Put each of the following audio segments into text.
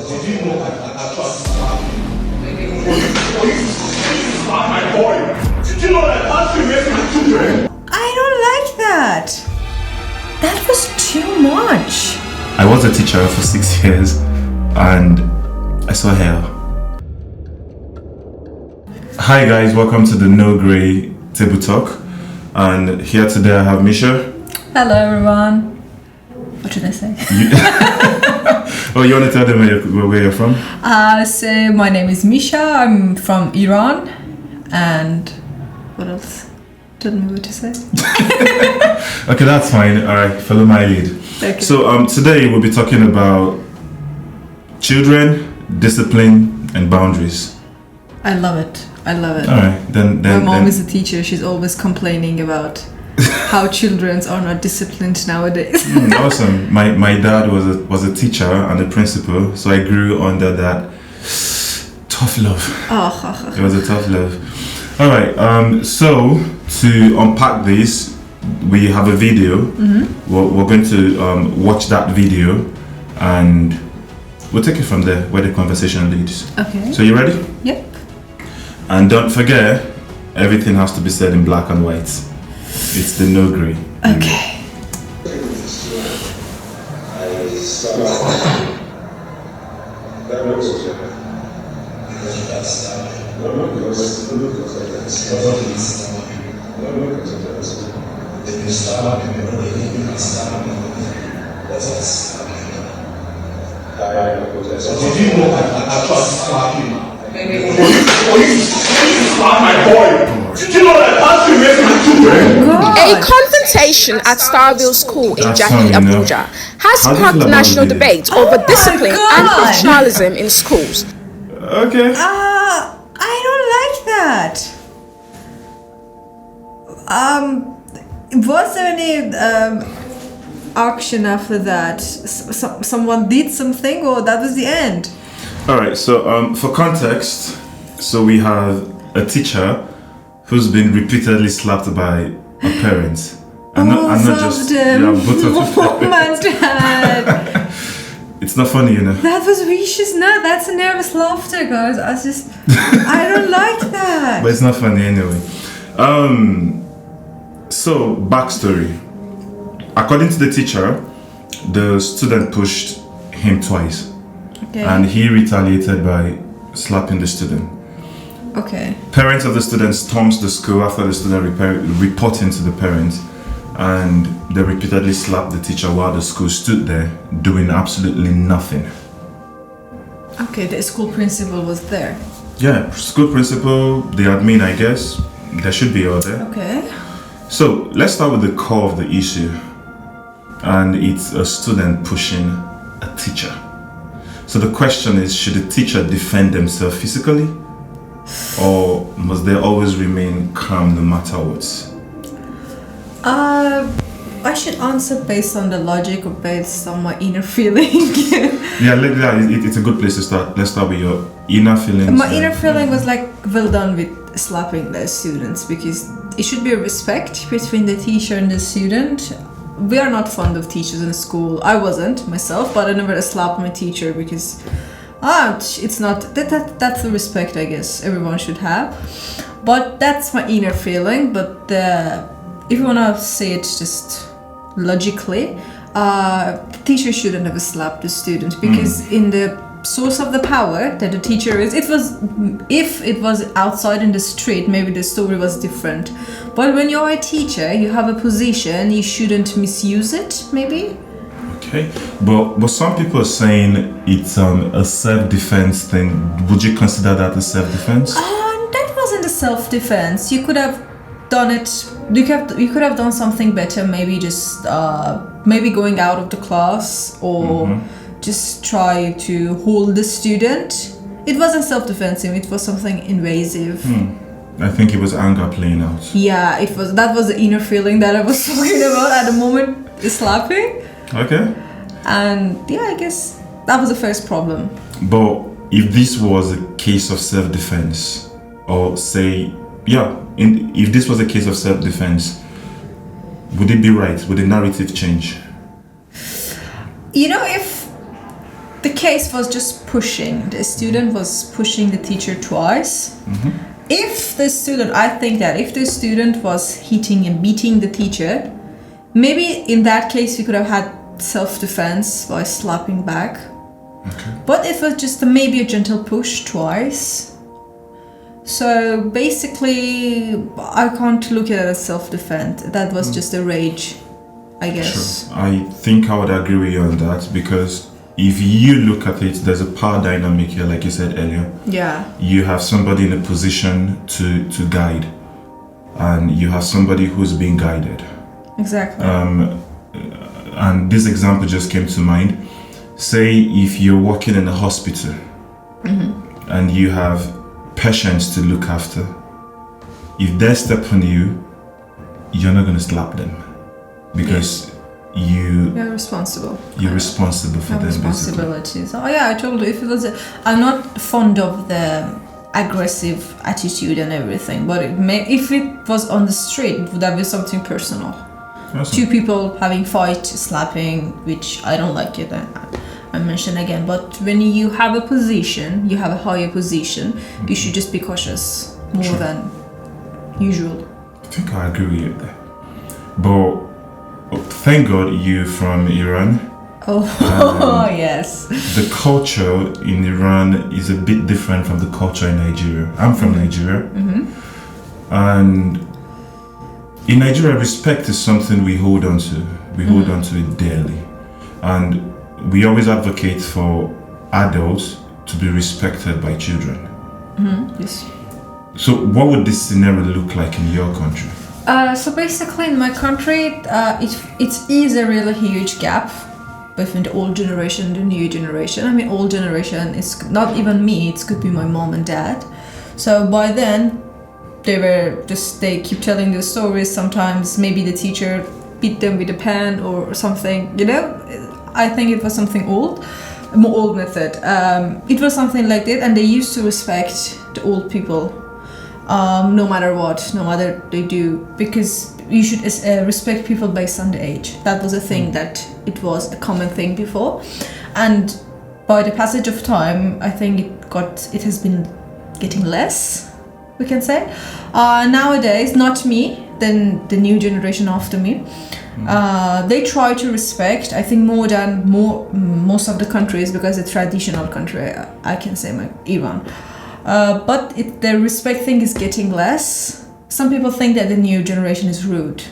Did you know I trust my boy? Did you know that I can't raise my children? I don't like that. That was too much. I was a teacher for 6 years and I saw hell. Hi guys, welcome to the NoGrey Table Talk. And here today I have Misha. Hello everyone. What should I say? Oh, you want to tell them where you're from? So my name is Misha. I'm from Iran. And what else? Don't know what to say. Okay, that's fine. Alright, follow my lead. Okay. So today we'll be talking about children, discipline and boundaries. I love it. Alright, then my mom is a teacher. She's always complaining about how children are not disciplined nowadays. Awesome. My dad was a teacher and a principal, so I grew under that tough love. Oh. It was a tough love. Alright, so to unpack this, we have a video. Mm-hmm. We're going to watch that video and we'll take it from there where the conversation leads. Okay. So you ready? Yep. And don't forget, everything has to be said in black and white. It's the NoGrey. Okay. Did you know I trust slapping? My boy. Did you know that I can't raise my children? A confrontation at Starville School in Jackie, Abuja has sparked national debate over discipline and professionalism in schools. Okay. I don't like that. Was there any action after that? Someone did something, or that was the end? Alright, so for context, so we have a teacher who's been repeatedly slapped by her parents. And not just both of them. Mom and dad. It's not funny, you know. That was vicious. No, that's a nervous laughter, guys. I don't like that. But it's not funny anyway. So backstory. According to the teacher, the student pushed him twice. Okay. And he retaliated by slapping the student. Okay. Parents of the student storms the school after the student reporting to the parents, and they repeatedly slapped the teacher while the school stood there doing absolutely nothing. Okay, the school principal was there. Yeah, school principal, the admin, I guess. There should be all there. Okay. So let's start with the core of the issue, and it's a student pushing a teacher. So the question is, should the teacher defend themselves physically, or must they always remain calm no matter what? I should answer based on the logic or based on my inner feeling. It's a good place to start. Let's start with your inner feelings. My inner feeling was like, well done with slapping the students, because it should be a respect between the teacher and the student. We are not fond of teachers in school. I wasn't myself, but I never slapped my teacher because it's not that's the respect I guess everyone should have. But that's my inner feeling. But if you wanna say it just logically, teacher shouldn't have slapped the student, because in the source of the power that the teacher is, if it was outside in the street, maybe the story was different. But when you're a teacher, you have a position, you shouldn't misuse it, maybe. Okay, but some people are saying it's a self-defense thing. Would you consider that a self-defense? That wasn't a self-defense. You could have done it. You could have done something better. Maybe just maybe going out of the class, or just try to hold the student. It wasn't self-defensive. It was something invasive. I think it was anger playing out. Yeah, it was. That was the inner feeling that I was talking about at the moment. Slapping. Okay. And yeah, I guess that was the first problem. But if this was a case of self-defense, or say, if this was a case of self-defense, would it be right? Would the narrative change? You know, if the case was just pushing. The student was pushing the teacher twice. If the student, I think that if the student was hitting and beating the teacher, maybe in that case we could have had self-defense by slapping back. Okay. But it was just maybe a gentle push twice. So basically, I can't look at it as self-defense. That was just a rage, I guess. Sure. I think I would agree with you on that, because if you look at it, there's a power dynamic here, like you said earlier. Yeah. You have somebody in a position to guide, and you have somebody who's being guided. Exactly. And this example just came to mind. Say if you're working in a hospital and you have patients to look after, if they step on you, you're not going to slap them, because you're responsible. You're responsible for Have them, responsibilities. Oh yeah, I told you. If it was, I'm not fond of the aggressive attitude and everything, but if it was on the street, it would have been something personal. Awesome. Two people having fight, slapping, which I don't like it. I mention again, but when you have a position, you have a higher position, you should just be cautious more than usual. I think I agree with you there. But thank God you're from Iran. Oh, yes. The culture in Iran is a bit different from the culture in Nigeria. I'm from Nigeria. And in Nigeria, respect is something we hold on to. We hold on to it daily. And we always advocate for adults to be respected by children. Yes. So what would this scenario look like in your country? So basically in my country, it is a really huge gap between the old generation and the new generation. I mean, old generation is not even me, it could be my mom and dad. So by then, they keep telling the stories. Sometimes maybe the teacher beat them with a pen or something, I think it was something old method. It was something like that, and they used to respect the old people, no matter what, no matter they do, because you should respect people based on the age. That was a thing that it was a common thing before, and by the passage of time, I think it has been getting less, we can say. Nowadays, not me, then the new generation after me. They try to respect, I think, more than most of the countries, because it's a traditional country, I can say, Iran. But the respect thing is getting less. Some people think that the new generation is rude.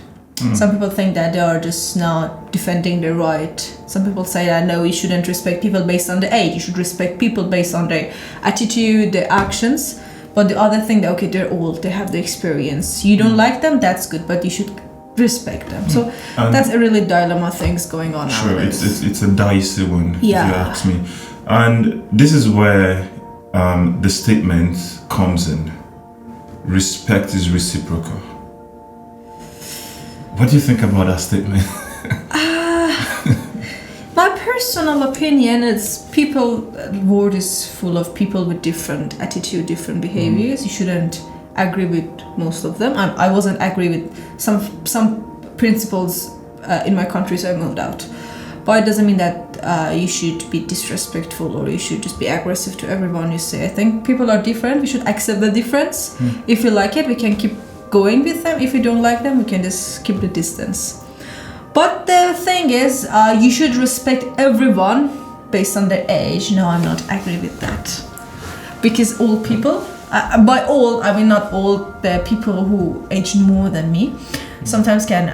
Some people think that they are just not defending their right. Some people say that no, you shouldn't respect people based on the age. You should respect people based on their attitude, their actions. But the other thing, that okay, they're old, they have the experience. You don't like them, that's good, but you should respect them. So that's a really dilemma things going on now. Sure, it's a dicey one, Yeah. if you ask me. And this is where the statement comes in. Respect is reciprocal. What do you think about that statement? My personal opinion is the world is full of people with different attitude, different behaviors. You shouldn't agree with most of them. I wasn't agree with some principles in my country, so I moved out. But it doesn't mean that you should be disrespectful or you should just be aggressive to everyone you say. I think people are different. We should accept the difference. If you like it, we can keep going with them. If you don't like them, we can just keep the distance. But the thing is, you should respect everyone based on their age. No, I'm not agree with that. Because all people, by all, I mean not all, the people who age more than me, sometimes can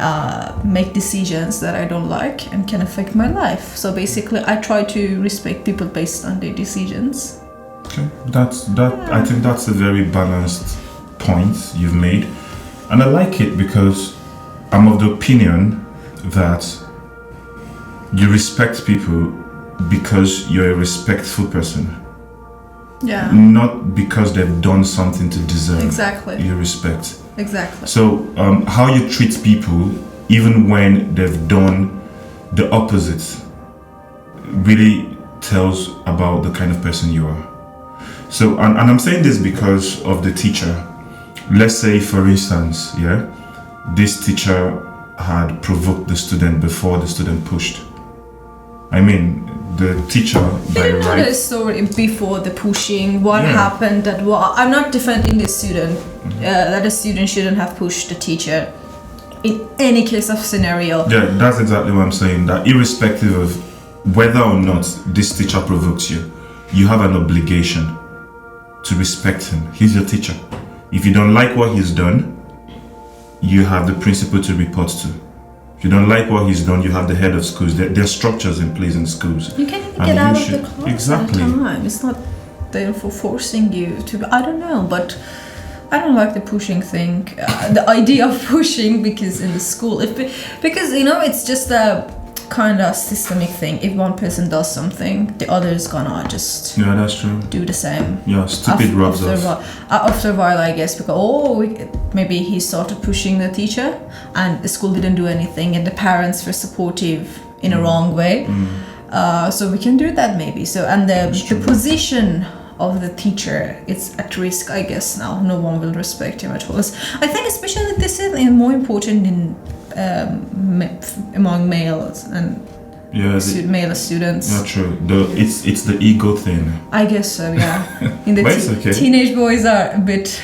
make decisions that I don't like and can affect my life. So basically, I try to respect people based on their decisions. Okay, I think that's a very balanced point you've made. And I like it because I'm of the opinion that you respect people because you're a respectful person. Yeah. Not because they've done something to deserve your respect. Exactly. So how you treat people, even when they've done the opposite, really tells about the kind of person you are. So, and I'm saying this because of the teacher. Let's say, for instance, this teacher had provoked the student before the student pushed. I mean, the teacher by You know right. the story before the pushing, what happened, I'm not defending the student, that the student shouldn't have pushed the teacher in any case of scenario. Yeah, that's exactly what I'm saying, that irrespective of whether or not this teacher provokes you, you have an obligation to respect him. He's your teacher. If you don't like what he's done, you have the principal to report to. If you don't like what he's done, you have the head of schools. There are structures in place in schools. You can even get out of the class exactly. at time. It's not there for forcing you to. I don't know, but I don't like the pushing thing. The idea of pushing because in the school, because it's just a kind of systemic thing. If one person does something, the other is gonna just that's true. do the same. Yeah, stupid rubs off. After a while, I guess, because maybe he started pushing the teacher, and the school didn't do anything, and the parents were supportive in a wrong way. So we can do that maybe. So and the position of the teacher, it's at risk, I guess. Now no one will respect him at all. I think especially this is more important in among males and male students. Yeah, true. It's the ego thing. I guess so. Yeah. In the okay. Teenage boys are a bit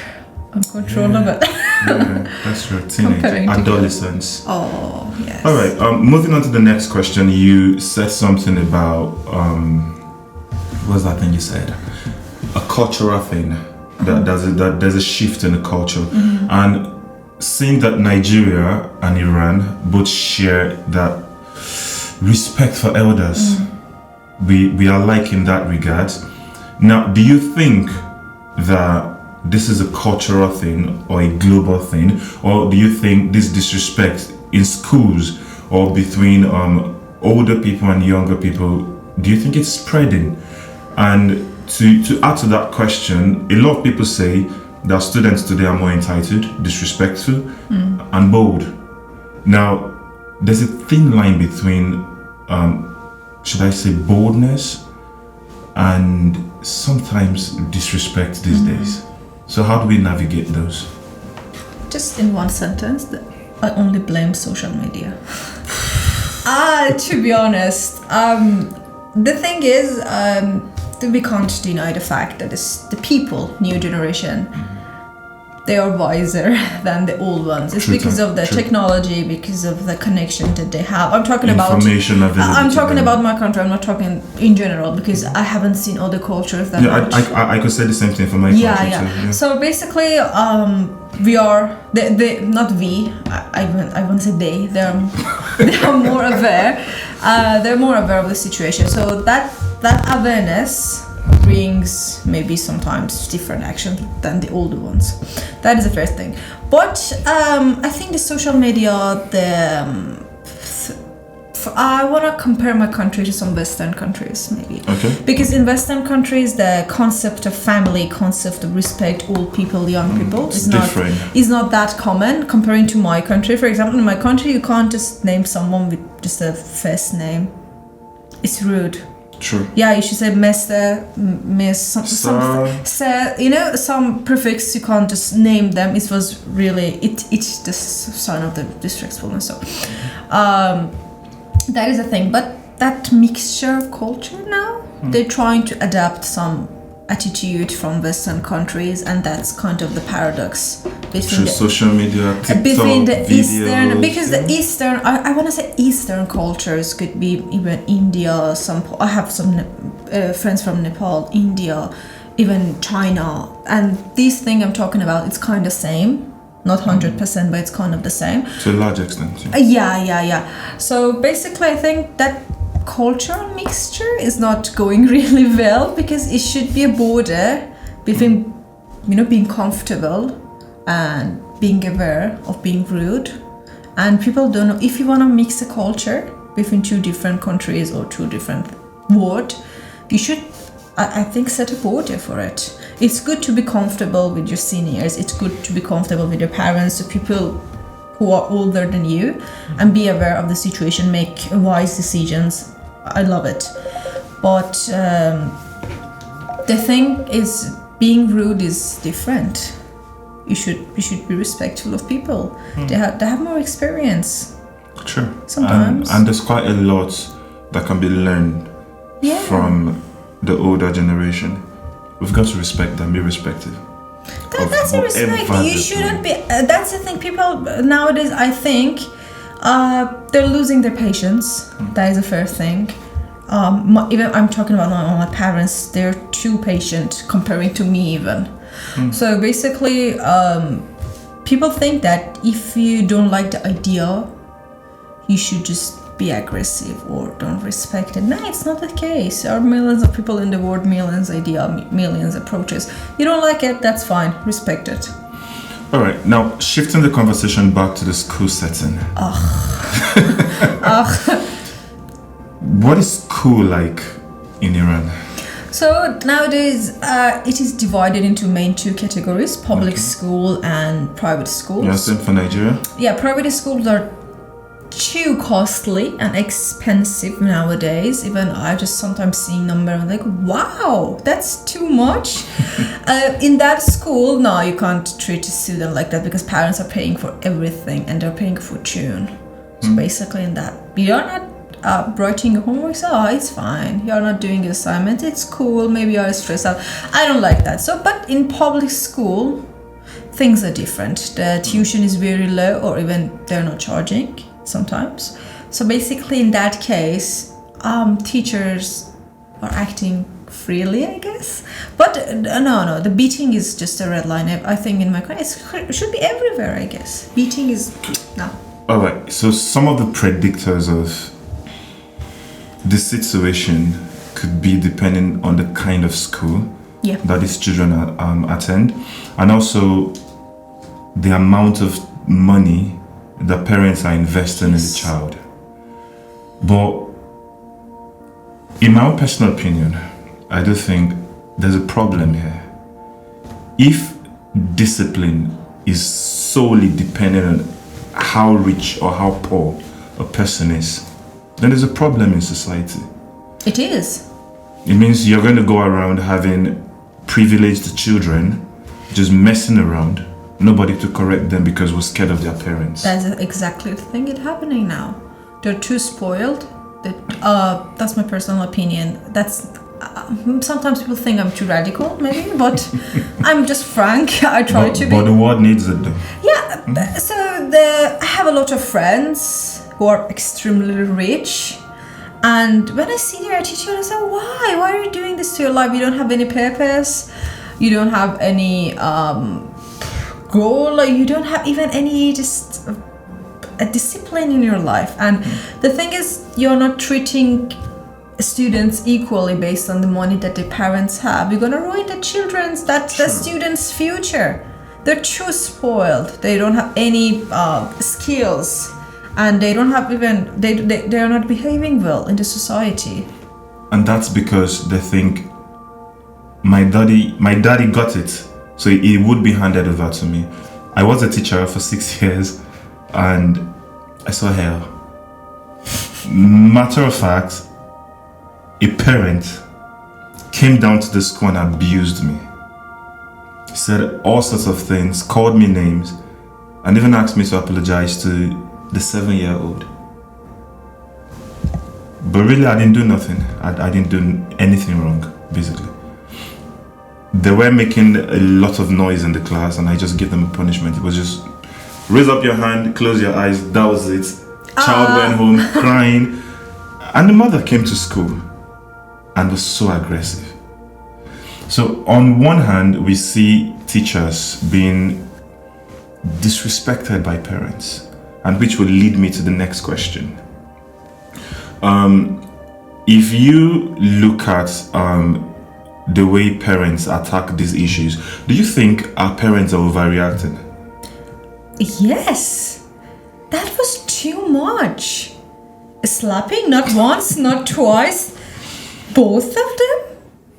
uncontrollable. Yeah, that's true. Teenage adolescents. Oh yes. All right. Moving on to the next question. You said something about what's that thing you said? A cultural thing. That there's a shift in the culture, and seeing that Nigeria and Iran both share that respect for elders, we are like in that regard. Now, do you think that this is a cultural thing or a global thing, or do you think this disrespect in schools or between older people and younger people, do you think it's spreading? And to add to that question, a lot of people say that students today are more entitled, disrespectful, and bold. Now, there's a thin line between, should I say, boldness and sometimes disrespect these days. So how do we navigate those? Just in one sentence, I only blame social media. To be honest, the thing is, we can't deny the fact that the people, new generation, they are wiser than the old ones. It's because of the technology, because of the connection that they have. I'm talking about information available. I'm talking about my country. I'm not talking in general because I haven't seen other cultures that much. I could say the same thing for my country too. Yeah. So basically, we are not we. I won't say they. They are more aware. They're more aware of the situation. So that awareness brings maybe sometimes different action than the older ones. That is the first thing. But I think the social media, I want to compare my country to some Western countries maybe. Okay. Because in Western countries, the concept of family, concept of respect, old people, young people is not that common comparing to my country. For example, in my country, you can't just name someone with just a first name. It's rude. True. Yeah, you should say Mr., Miss, some prefix. You can't just name them. It was really it's the sign of the disrespectfulness. So, that is a thing. But that mixture of culture now, they're trying to adapt some attitude from Western countries, and that's kind of the paradox between social media, TikTok, between the videos, Eastern, because the Eastern, I want to say Eastern cultures could be even India. I have some friends from Nepal, India, even China, and this thing I'm talking about, it's kind of same, not 100%, but it's kind of the same to a large extent. Yeah. So basically, I think that cultural mixture is not going really well, because it should be a border between being comfortable and being aware of being rude. And people don't know, if you want to mix a culture between two different countries or two different words, you should, I think, set a border for it. It's good to be comfortable with your seniors, it's good to be comfortable with your parents, the people who are older than you, and be aware of the situation, make wise decisions. I love it. But the thing is, being rude is different. You should be respectful of people. They have more experience. True. Sometimes. And there's quite a lot that can be learned from the older generation. We've got to respect them, be respectful. That's a respect. You shouldn't be. That's the thing. People nowadays, I think, they're losing their patience. That is a fair thing. Even I'm talking about my parents. They're too patient comparing to me even. So basically, people think that if you don't like the idea, you should just be aggressive or don't respect it. No, it's not the case. There are millions of people in the world, millions ideas, millions approaches. You don't like it, that's fine. Respect it. All right, now shifting the conversation back to the school setting. What is school like in Iran? So nowadays, it is divided into main two categories: public school and private schools. Yeah, same for Nigeria. Yeah, private schools are too costly and expensive nowadays. Even I just sometimes see number and like, wow, that's too much. In that school, no, you can't treat a student like that because parents are paying for everything and they're paying a fortune. So basically, in that, you're not writing your homework, so it's fine. You're not doing your assignment, it's cool. Maybe you're stressed out. I don't like that. So, but in public school, things are different. The tuition is very low, or even they're not charging sometimes. So basically in that case, teachers are acting freely, I guess. But no, the beating is just a red line. I think in my country it should be everywhere, I guess. Beating is no. All right, so some of the predictors of the situation could be depending on the kind of school that these children attend, and also the amount of money the parents are investing in the child. But in my own personal opinion, I do think there's a problem here. If discipline is solely dependent on how rich or how poor a person is, then there's a problem in society. It is. It means you're going to go around having privileged children just messing around, nobody to correct them because we're scared of their parents. That's exactly the thing that's happening now. They're too spoiled. That's my personal opinion. That's sometimes people think I'm too radical, maybe, but I'm just frank. I try to be. But the world needs it, though. Yeah. So I have a lot of friends who are extremely rich, and when I see their attitude, I say, "Why? Why are you doing this to your life? You don't have any purpose. You don't have any goal. You don't have even any just a discipline in your life." And the thing is, you're not treating students equally based on the money that the parents have. You're gonna ruin the the students' future. They're too spoiled. They don't have any skills, and they don't have even they are not behaving well in the society. And that's because they think my daddy got it, so it would be handed over to me. I was a teacher for 6 years, and I saw hell. Matter of fact, a parent came down to the school and abused me. He said all sorts of things, called me names, and even asked me to apologize to the 7-year-old. But really, I didn't do nothing. I didn't do anything wrong, basically. They were making a lot of noise in the class, and I just gave them a punishment. It was just raise up your hand, close your eyes, that was it. Child went home crying, and the mother came to school and was so aggressive. So on one hand, we see teachers being disrespected by parents, and which will lead me to the next question. If you look at the way parents attack these issues, do you think our parents are overreacting? Yes, that was too much. Slapping, not once, not twice, both of them,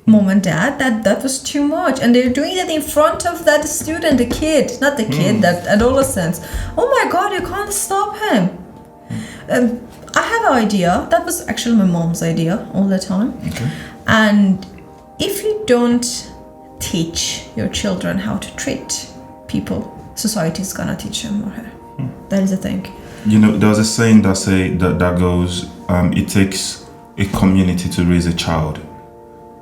mom and dad, that was too much. And they're doing that in front of that student, the kid, not the kid, that adolescent. Oh my God, you can't stop him. I have an idea. That was actually my mom's idea all the time. Okay. And if you don't teach your children how to treat people, society is gonna teach them or her. That is the thing. You know, there was a saying that goes, it takes a community to raise a child.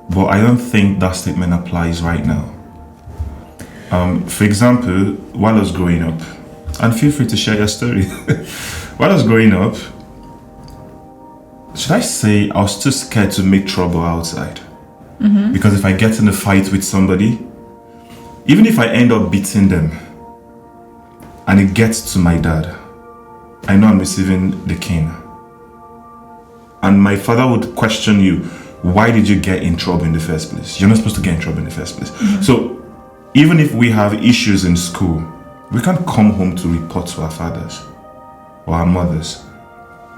But I don't think that statement applies right now. For example, while I was growing up, and feel free to share your story. While I was growing up, should I say I was too scared to make trouble outside? Because if I get in a fight with somebody, even if I end up beating them, and it gets to my dad, I know I'm receiving the cane. And my father would question you, why did you get in trouble in the first place? You're not supposed to get in trouble in the first place. So even if we have issues in school, we can't come home to report to our fathers or our mothers,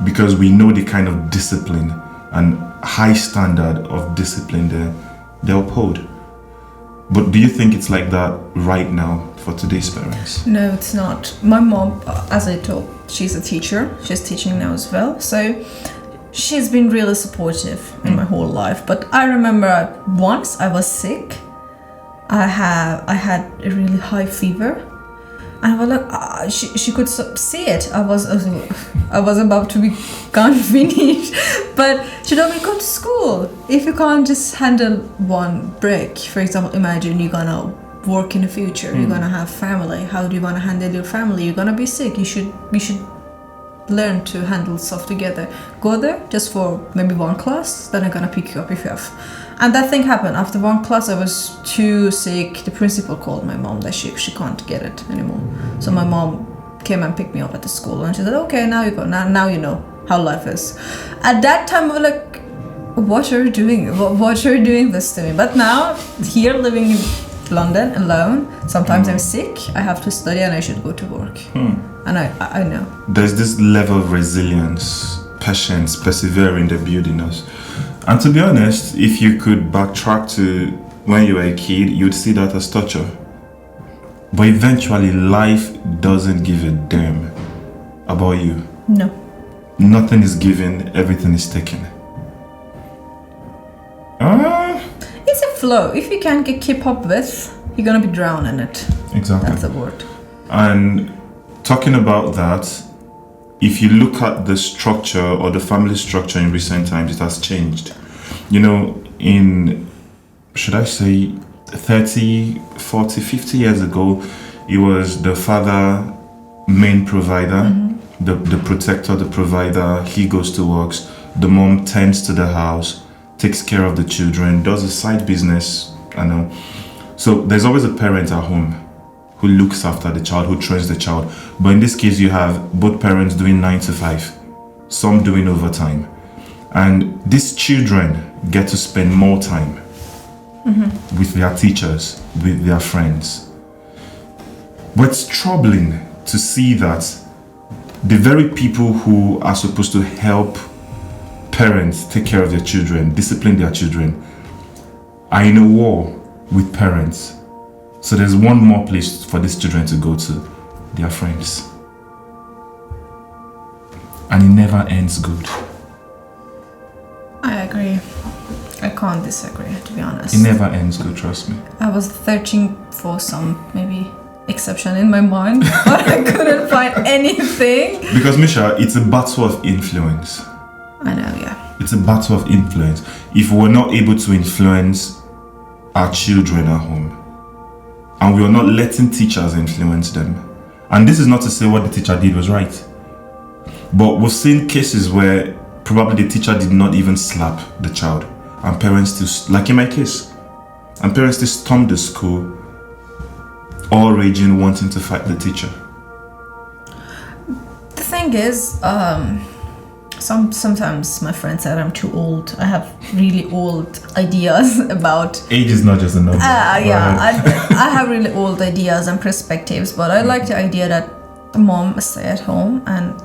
because we know the kind of discipline and high standard of discipline they uphold. But do you think it's like that right now for today's parents? No, it's not. My mom, as I told, she's a teacher. She's teaching now as well. So she's been really supportive in my whole life. But I remember once I was sick. I had a really high fever. And I was like, she could see it. I was about to be gone finished, but she told me, go to school. If you can't just handle one break, for example, imagine you're gonna work in the future, you're gonna have family. How do you wanna handle your family? You're gonna be sick. You should learn to handle stuff together. Go there just for maybe one class, then I'm gonna pick you up if you have. And that thing happened. After one class, I was too sick. The principal called my mom that she can't get it anymore. So my mom came and picked me up at the school, and she said, okay, now you go. Now you know how life is. At that time, I was like, what are you doing? What are you doing this to me? But now, here living in London alone, sometimes I'm sick, I have to study, and I should go to work. And I know. There's this level of resilience, patience, persevering that building us. And to be honest, if you could backtrack to when you were a kid, you'd see that as torture. But eventually, life doesn't give a damn about you. No. Nothing is given, everything is taken. It's a flow. If you can't keep up with, you're gonna be drowned in it. Exactly. That's the word. And talking about that, if you look at the structure or the family structure in recent times, it has changed. You know, in, should I say, 30, 40, 50 years ago, it was the father, main provider, the protector, the provider. He goes to work. The mom tends to the house, takes care of the children, does a side business. I know. So there's always a parent at home who looks after the child, who trains the child. But in this case, you have both parents doing 9 to 5, some doing overtime. And these children get to spend more time with their teachers, with their friends. But it's troubling to see that the very people who are supposed to help parents take care of their children, discipline their children, are in a war with parents. So there's one more place for these children to go to, their friends. And it never ends good. I agree. I can't disagree, to be honest. It never ends good, trust me. I was searching for some maybe exception in my mind, but I couldn't find anything. Because Misha, it's a battle of influence. I know, yeah. It's a battle of influence. If we're not able to influence our children at home, and we are not letting teachers influence them, and this is not to say what the teacher did was right, but we've seen cases where probably the teacher did not even slap the child, and parents still, like in my case, and parents still stormed the school, all raging, wanting to fight the teacher. The thing is, sometimes my friends said I'm too old. I have really old ideas about... Age is not just a number. I have really old ideas and perspectives, but I like the idea that the mom stay at home and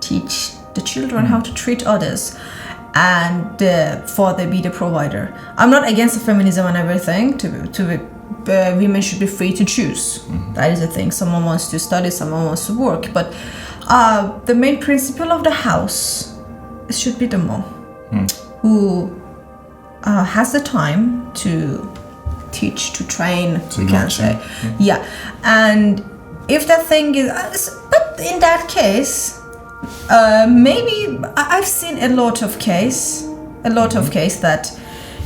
teach the children how to treat others, and the father be the provider. I'm not against the feminism and everything. Women should be free to choose. That is the thing. Someone wants to study, someone wants to work, but the main principle of the house should be the mom, who has the time to teach, to train, we can say. Yeah, and if that thing is, but in that case, maybe I've seen a lot of a lot of case that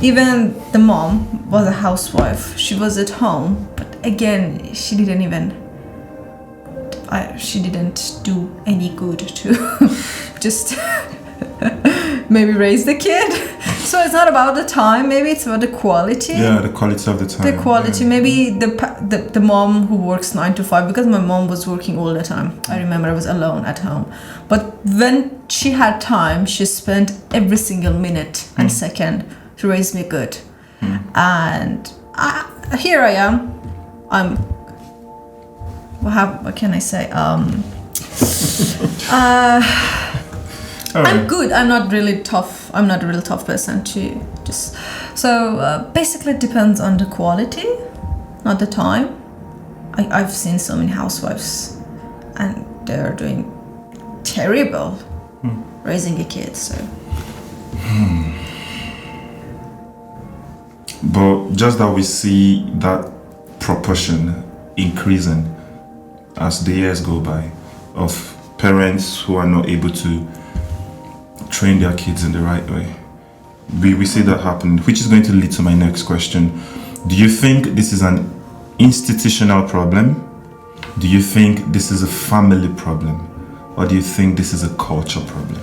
even the mom was a housewife. She was at home, but again, she didn't do any good to just maybe raise the kid. So it's not about the time, maybe it's about the quality. Yeah, the quality of the time. The quality, maybe the mom who works 9 to 5, because my mom was working all the time. I remember I was alone at home. But when she had time, she spent every single minute and second to raise me good. And here I am. What can I say? I'm good. I'm not really tough. I'm not a real tough person to just. So basically, it depends on the quality, not the time. I've seen so many housewives, and they're doing terrible raising a kid. So. But just that we see that proportion increasing as the years go by of parents who are not able to train their kids in the right way. We see that happen, which is going to lead to my next question. Do you think this is an institutional problem? Do you think this is a family problem? Or do you think this is a culture problem?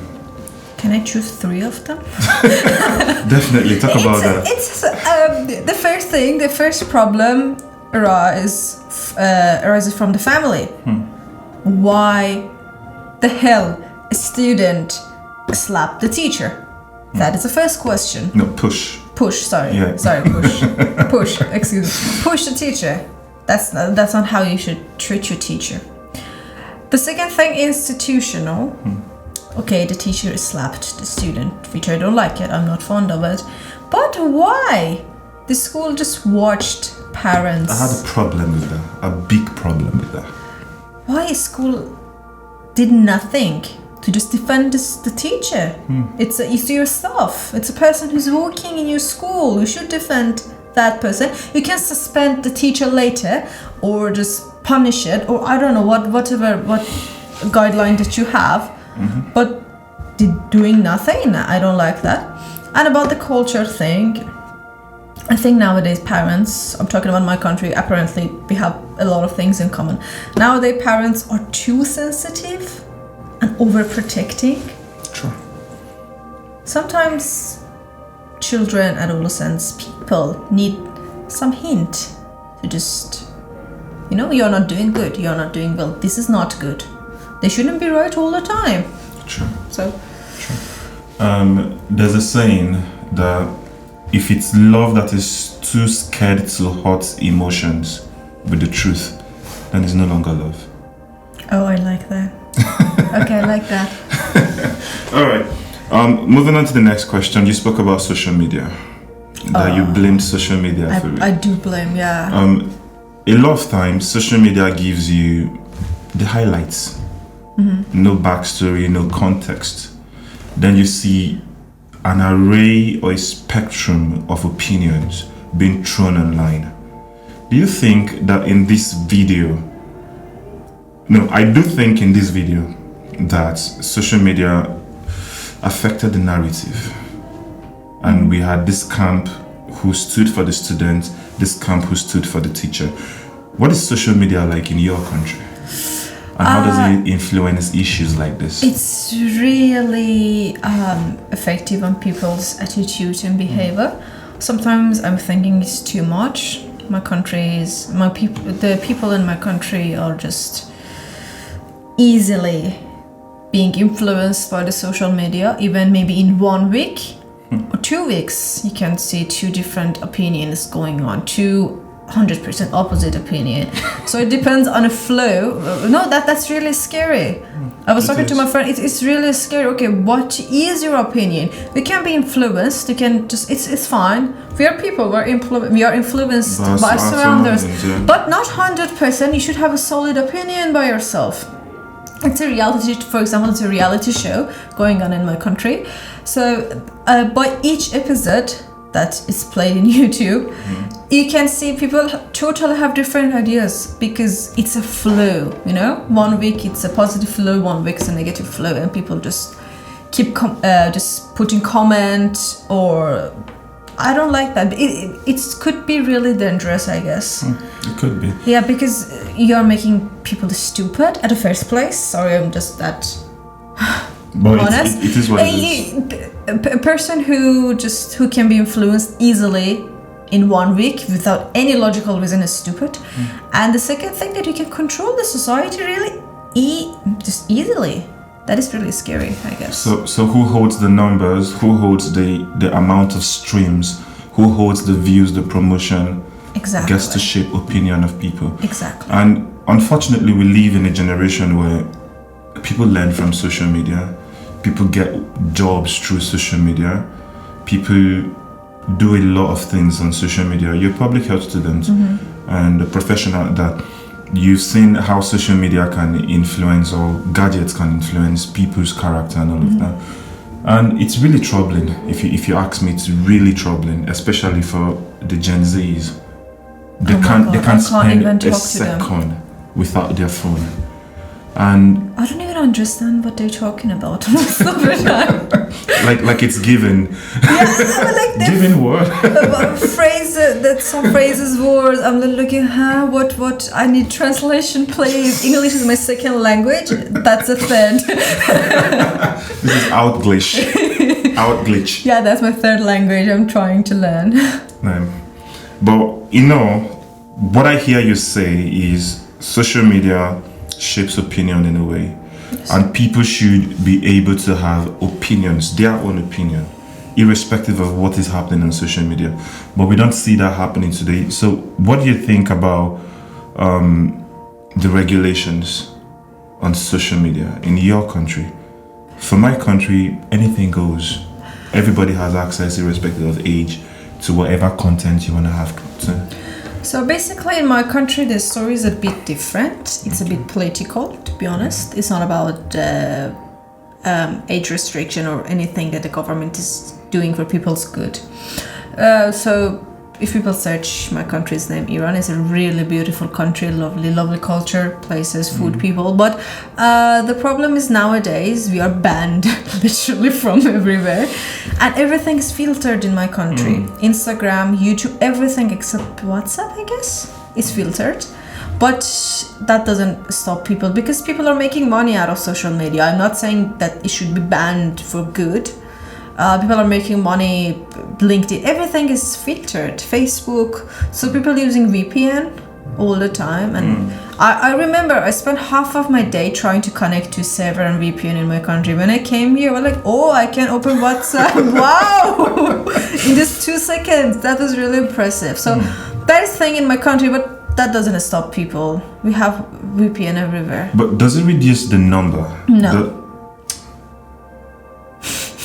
Can I choose 3 of them? Definitely, talk about that. It's the first problem arises from the family. Why the hell a student slapped the teacher? That is the first question. No, push. Sorry, push. Excuse me. Push the teacher. That's not how you should treat your teacher. The second thing, institutional. Okay, the teacher slapped the student, which I don't like it. I'm not fond of it. But why? The school just watched parents. I had a problem with that. A big problem with that. Why school did nothing to just defend the teacher? It's your staff. It's a person who's working in your school. You should defend that person. You can suspend the teacher later, or just punish it, or I don't know what guideline that you have. But doing nothing, I don't like that. And about the culture thing, I think nowadays parents, I'm talking about my country, apparently we have a lot of things in common. Nowadays parents are too sensitive and overprotecting. True. Sometimes children, adolescents, people need some hint to just, you're not doing good, you're not doing well, this is not good. They shouldn't be right all the time. True. So. True. There's a saying that if it's love that is too scared to hurt emotions with the truth, then it's no longer love. Oh, I like that. Okay, I like that. All right. Moving on to the next question. You spoke about social media. That you blamed social media for it. I do blame, yeah. A lot of times, social media gives you the highlights. No backstory, no context. Then you see an array or a spectrum of opinions being thrown online. Do you think that in this video, I do think in this video that social media affected the narrative. And we had this camp who stood for the student, this camp who stood for the teacher. What is social media like in your country? And how does it influence issues like this? It's really effective on people's attitude and behavior. Sometimes I'm thinking it's too much. The people in my country are just easily being influenced by the social media. Even maybe in 1 week or 2 weeks, you can see 2 different opinions going on. 100% opposite opinion. So it depends on a flow. No, that's really scary. I was talking to my friend, it's really scary. Okay, what is your opinion? We can be influenced, you can just, it's fine. We are people, we are influenced by surroundings. Yeah. But not 100%, you should have a solid opinion by yourself. It's a reality, for example, it's a reality show going on in my country. So by each episode that is played in YouTube, you can see people totally have different ideas because it's a flow, 1 week it's a positive flow, 1 week it's a negative flow, and people just keep just putting comment, or I don't like that. It could be really dangerous, I guess. It could be. Yeah, because you're making people stupid at the first place. Sorry, I'm just that honest. It is what it is. A person who can be influenced easily in 1 week without any logical reason is stupid. And the second thing, that you can control the society really just easily. That is really scary, I guess. So who holds the numbers? Who holds the amount of streams? Who holds the views, the promotion? Exactly. Gets to shape opinion of people. Exactly. And unfortunately, we live in a generation where people learn from social media. People get jobs through social media. People do a lot of things on social media. You're a public health student and a professional at that. You've seen how social media can influence, or gadgets can influence people's character and all of that. And it's really troubling. If you ask me, it's really troubling, especially for the Gen Zs. They can't spend a second without their phone. And I don't even understand what they're talking about most of the time. like it's given. Yeah, like given what? Some phrases, words. I'm looking, what? I need translation, please. English is my second language. That's a third. This is Outglitch. Yeah, that's my third language. I'm trying to learn. But what I hear you say is social media shapes opinion in a way, and people should be able to have opinions, their own opinion, irrespective of what is happening on social media. But we don't see that happening today. So what do you think about the regulations on social media in your country? For my country, anything goes. Everybody has access, irrespective of age, to whatever content you want to have. So basically, in my country, the story is a bit different. It's a bit political, to be honest. It's not about age restriction or anything that the government is doing for people's good. So if people search my country's name, Iran is a really beautiful country, lovely culture, places, food, people. But the problem is nowadays we are banned literally from everywhere, and everything is filtered in my country. Instagram, YouTube, everything except WhatsApp, I guess, is filtered. But that doesn't stop people, because people are making money out of social media. I'm not saying that it should be banned for good. People are making money, LinkedIn, everything is filtered, Facebook. So people using VPN all the time. And I remember I spent half of my day trying to connect to server and VPN in my country. When I came here, I was like, I can open WhatsApp. Wow! In just 2 seconds. That was really impressive. So that is thing in my country, but that doesn't stop people. We have VPN everywhere. But does it reduce the number? No.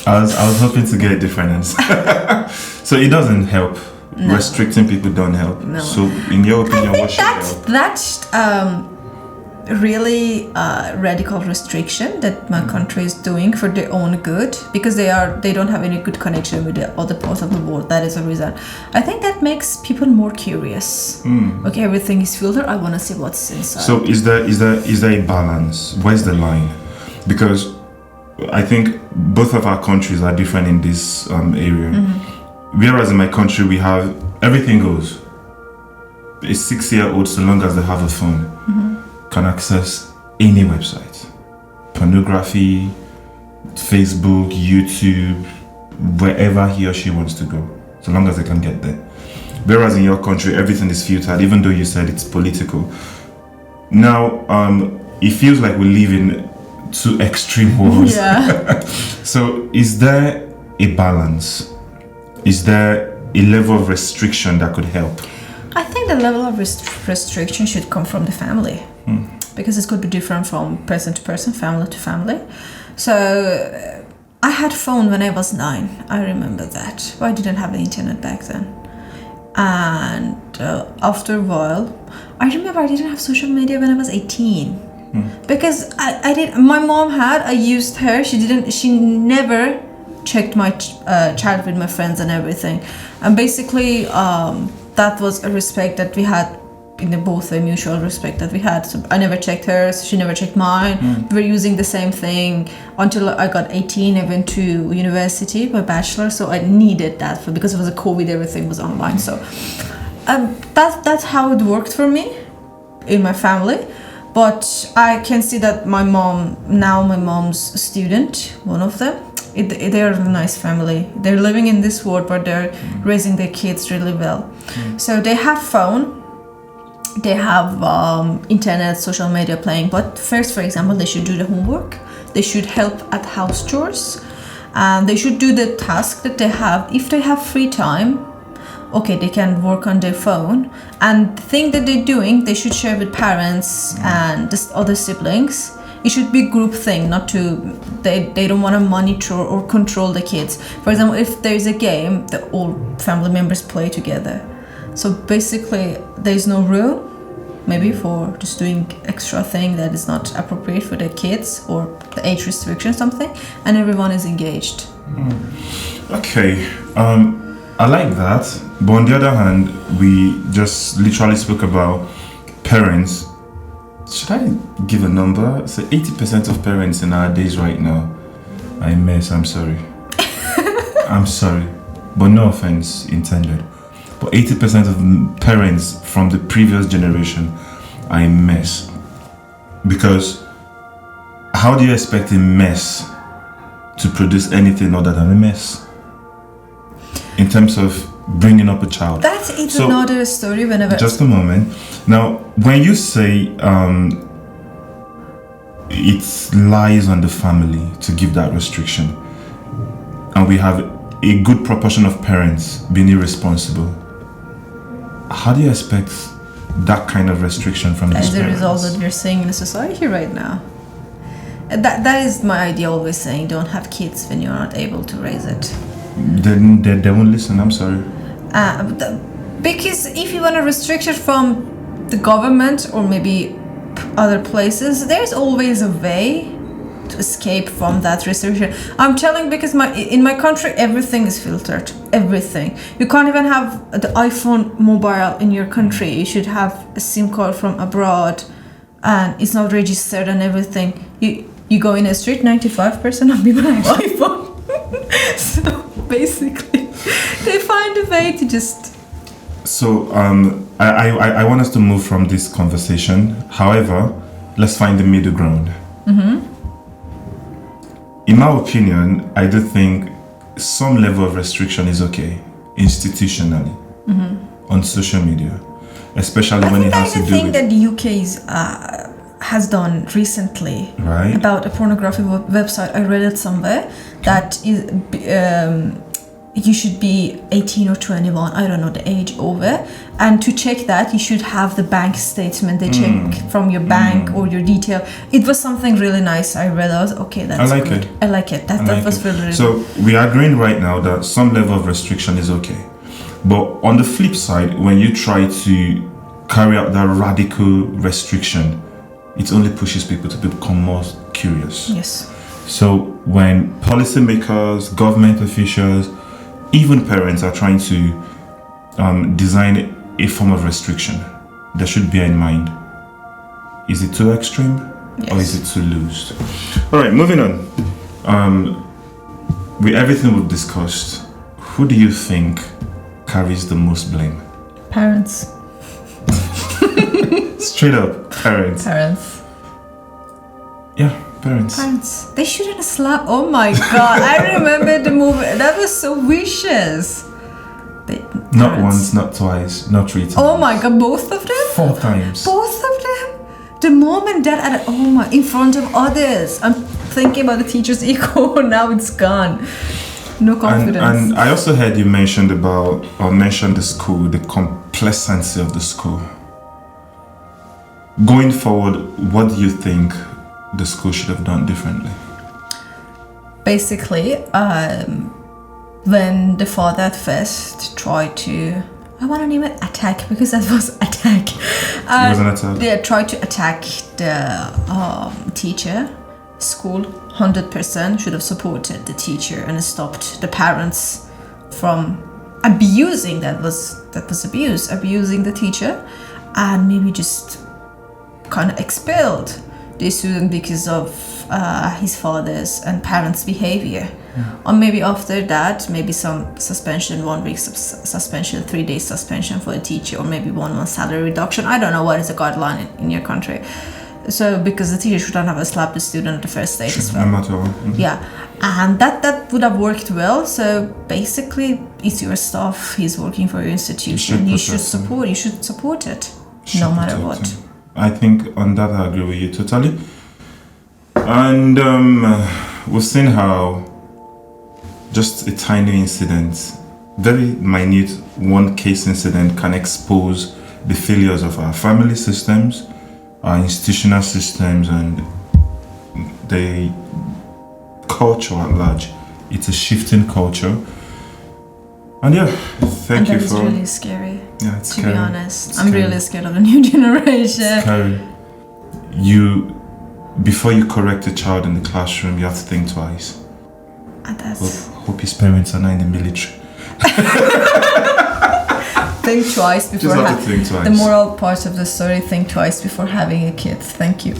I was hoping to get a different answer. So it doesn't help. No. Restricting people don't help. No. So in your opinion, what should help? That's really radical restriction that my country is doing for their own good, because they don't have any good connection with the other parts of the world. That is the reason. I think that makes people more curious. Okay, everything is filtered. I want to see what's inside. So is there a balance? Where's the line? Because I think both of our countries are different in this area. Whereas in my country, we have everything goes. A 6-year-old, so long as they have a phone, can access any website. Pornography, Facebook, YouTube, wherever he or she wants to go, so long as they can get there. Whereas in your country, everything is filtered, even though you said it's political. Now, it feels like we live in two extreme worlds. Yeah. So is there a balance? Is there a level of restriction that could help? I think the level of restriction should come from the family, because it could be different from person to person, family to family. So I had phone when I was 9. I remember that. But I didn't have the internet back then. And after a while, I remember I didn't have social media when I was 18. Because I did. My mom had. I used her. She never checked my chat with my friends and everything. And basically, that was a respect that we had in both a mutual respect that we had. So I never checked hers, she never checked mine. We were using the same thing until I got 18. I went to university, my bachelor, so I needed that because it was a COVID, everything was online. So that's how it worked for me in my family. But I can see that my mom's student, one of them, they're a nice family. They're living in this world, but they're raising their kids really well. So they have phone, they have internet, social media playing. But first, for example, they should do the homework. They should help at house chores. They should do the task that they have. If they have free time, okay, they can work on their phone. And the thing that they're doing, they should share with parents and the other siblings. It should be group thing, not to, they don't want to monitor or control the kids. For example, if there's a game, the all family members play together. So basically, there's no room, maybe for just doing extra thing that is not appropriate for the kids or the age restriction, something, and everyone is engaged. Okay, I like that. But on the other hand, we just literally spoke about parents. Should I give a number? So 80% of parents in our days right now are a mess. I'm sorry. I'm sorry. But no offense intended. But 80% of parents from the previous generation are a mess. Because how do you expect a mess to produce anything other than a mess? In terms of bringing up a child. That's another story whenever... Just a moment. Now, when you say it lies on the family to give that restriction, and we have a good proportion of parents being irresponsible, how do you expect that kind of restriction from these parents? As a result that we're seeing in the society right now. That is my idea, always saying don't have kids when you're not able to raise it. They won't listen, I'm sorry. Because if you want a restriction from the government or maybe other places, there's always a way to escape from that restriction. I'm telling because in my country everything is filtered. Everything. You can't even have the iPhone mobile in your country. You should have a SIM card from abroad and it's not registered and everything. You go in a street, 95% of people have iPhone. So basically, they find a way to just... So, I want us to move from this conversation. However, let's find the middle ground. In my opinion, I do think some level of restriction is okay, institutionally, on social media, especially when it has to do with... I think that the UK has done recently, right, about a pornography website. I read it somewhere that is you should be 18 or 21, I don't know the age over, and to check that you should have the bank statement. They check from your bank or your detail. It was something really nice. I read, I was okay, that's I like good. it. I like it. That was really So we are agreeing right now that some level of restriction is okay, but on the flip side, when you try to carry out that radical restriction, it only pushes people to become more curious. Yes. So when policymakers, government officials, even parents are trying to design a form of restriction, they should bear in mind, is it too extreme, or is it too loose? All right, moving on. With everything we've discussed, who do you think carries the most blame? Parents. Straight up, parents. Parents. Yeah, parents. Parents. They shouldn't slap. Oh my god! I remember the movie. That was so vicious. Not once, not twice, not 3 times. Oh my god! Both of them. 4 times. Both of them. The mom and dad. In front of others. I'm thinking about the teacher's ego. Now it's gone. No confidence. And I also heard you mentioned the school, the complacency of the school. Going forward, what do you think the school should have done differently? Basically, when the father at first tried to, I won't even attack because that was attack. It was an attack. They tried to attack the teacher. School 100% should have supported the teacher and stopped the parents from abusing. That was abusing the teacher. and maybe just kind of expelled the student because of his father's and parents' behavior. Or maybe after that, maybe some suspension, 1 week suspension, 3 days suspension for a teacher, or maybe 1 month salary reduction. I don't know what is the guideline in your country. So because the teacher shouldn't have slapped the student at the first stage as well. No matter what. Mhm. Yeah, and that would have worked well. So basically, it's your staff. He's working for your institution. You should support it, no matter what. I think on that I agree with you totally. And we've seen how just a tiny incident, very minute one case incident, can expose the failures of our family systems, our institutional systems, and the culture at large. It's a shifting culture. And yeah, thank you for... It's really scary. Yeah, it's to scary. be honest. It's I'm scary. really scared of the new generation. Scary. Before you correct a child in the classroom, you have to think twice. And that's... Hope his parents are not in the military. Think twice before Just have to think twice. The moral part of the story, think twice before having a kid. Thank you.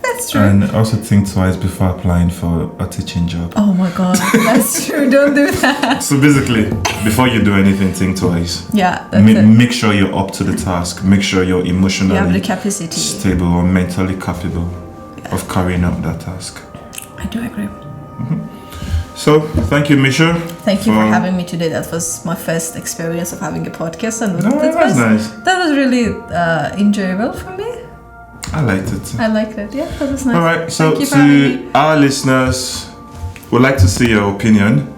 That's true. And also think twice before applying for a teaching job. Oh my god, that's true. Don't do that. So basically, before you do anything, think twice. Yeah, that's it. Make sure you're up to the task. Make sure you're emotionally You have the capacity. stable or mentally capable of carrying out that task. I do agree. So, thank you, Misha. Thank you for having me today. That was my first experience of having a podcast, and that was nice. That was really enjoyable for me. I liked it. I liked it. Yeah, that was nice. All right. So, Thank you for having me. our listeners, we'd like to see your opinion.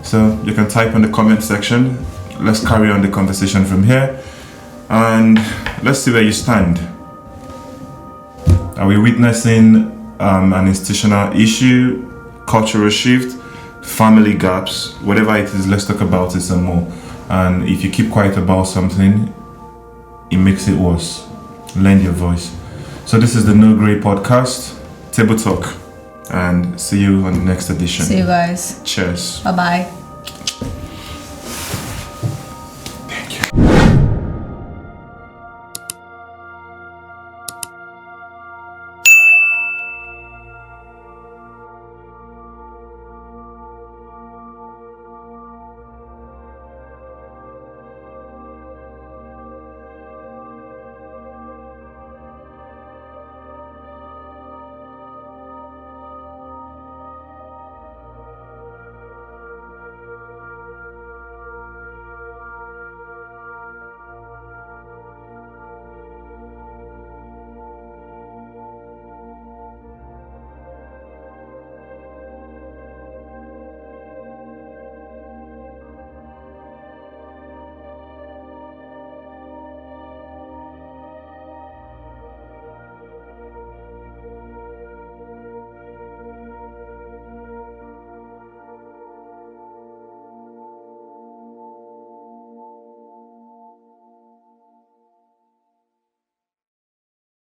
So you can type in the comment section. Let's carry on the conversation from here, and let's see where you stand. Are we witnessing an institutional issue, cultural shift, family gaps, whatever it is? Let's talk about it some more. And if you keep quiet about something, it makes it worse. Lend your voice. So this is the NoGrey Podcast, Table Talk, and see you on the next edition. See you guys. Cheers. Bye bye.